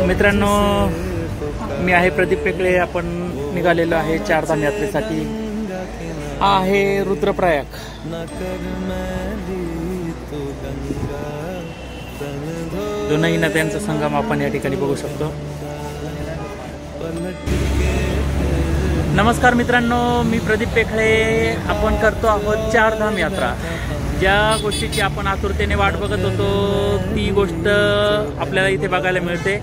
मित्रांनो, मी आहे प्रदीप पेकळे. आपण निघालेलो आहे चारधाम यात्रेसाठी. हा आहे रुद्रप्रयाग. दोनही नद्यांचा संगम आपण या ठिकाणी बघू शकतो. नमस्कार मित्रांनो, मी प्रदीप पेकळे. आपण करतो आहोत चारधाम यात्रा. ज्या गोष्टीची आपण आतुरतेने वाट बघत होतो ती गोष्ट आपल्याला इथे बघायला मिळते.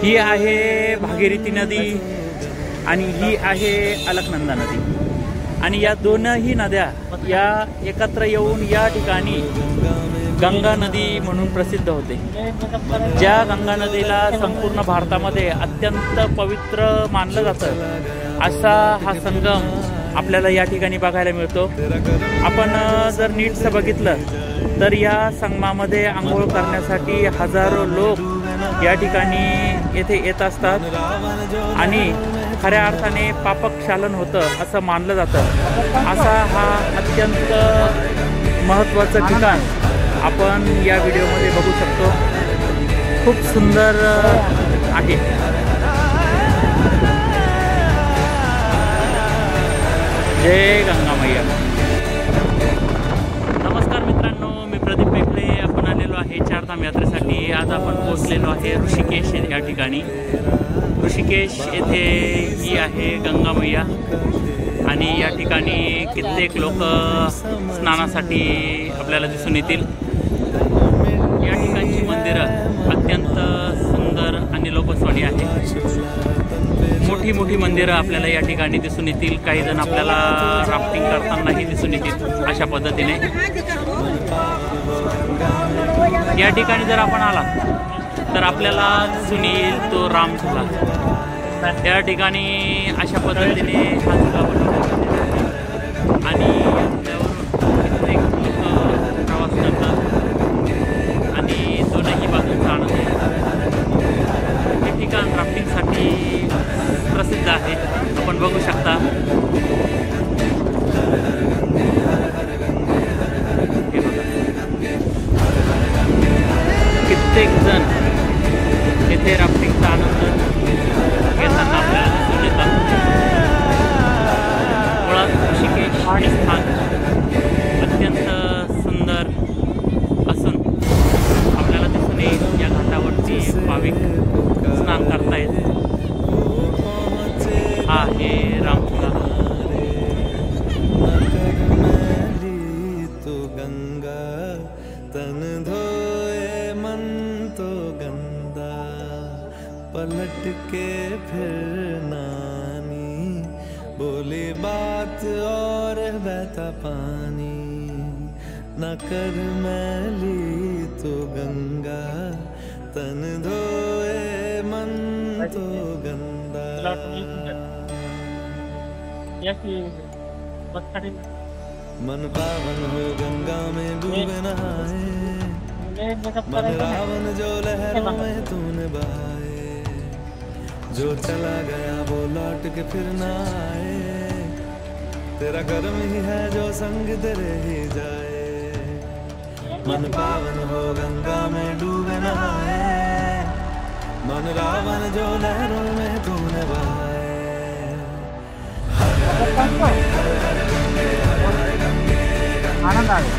ही आहे भागीरथी नदी आणि ही आहे अलकनंदा नदी. आणि या दोनही नद्या या एकत्र येऊन या ठिकाणी गंगा नदी म्हणून प्रसिद्ध होते. ज्या गंगा नदीला संपूर्ण भारतामध्ये अत्यंत पवित्र मानलं जातं असा हा संगम आपल्याला या ठिकाणी बघायला मिळतो. आपण जर नीटचं बघितलं तर या संगमामध्ये आंघोळ करण्यासाठी हजारो लोक या ठिकाणी येथे येत असतात आणि खऱ्या अर्थाने पापक्षालन होतं असं मानलं जातं. असा हा अत्यंत महत्त्वाचं ठिकाण आपण या व्हिडिओमध्ये बघू शकतो. खूप सुंदर आहे. जय गंगा मैया. नमस्कार मित्रांनो, मी प्रदीप पेकळे. आपण आलेलो आहे चारधाम यात्रेसाठी. आज आपण पोहोचलेलो आहे ऋषिकेश या ठिकाणी. ऋषिकेश येथे ही आहे गंगा मैया आणि या ठिकाणी कित्येक लोक स्नानासाठी आपल्याला दिसून येतील. या ठिकाणची मंदिरं अत्यंत सुंदर आणि लोकसवाणी आहे. मोठी मोठी मंदिरं आपल्याला या ठिकाणी दिसून येतील. काही जण आपल्याला राफ्टिंग करतानाही दिसून येतील अशा पद्धतीने. या ठिकाणी जर आपण आला तर आपल्याला दिसून येईल तो रामझुला. त्या ठिकाणी अशा पद्धतीने हा झुला बनवण्यात आणि कित्येक लोक प्रवास करतात आणि दोनही बाजूंचा आनंद घेतात. हे ठिकाण राफ्टिंगसाठी प्रसिद्ध आहे. आपण बघू शकता. कित्येक जण येथे राफ्टिंगचा आनंद घेताना आपल्याला दिसून येतात. मुळात ऋषिकेश हे स्थान अत्यंत सुंदर असून आपल्याला दिसून येईल या घाटावरती भाविक स्नान करतायत. हा आहे रामझुला. तो गंगा तन धोए मन तो गंदा, पलट के फिर नानी बोली बात और बहता पानी. न कर मैली तो गंगा तन धोए मन तो गंदा. मन पावन हो गंगा में डूबे नहाए, मन रावण जो लहरों में तूने बहाए. जो चला गया वो लौट के फिर न आए, तेरा कर्म ही है जो संग तेरे ही जाए. मन पावन हो गंगा में डूबे नहाए, मन रावण जो लहरों में तूने बहाए. आनंद आहे.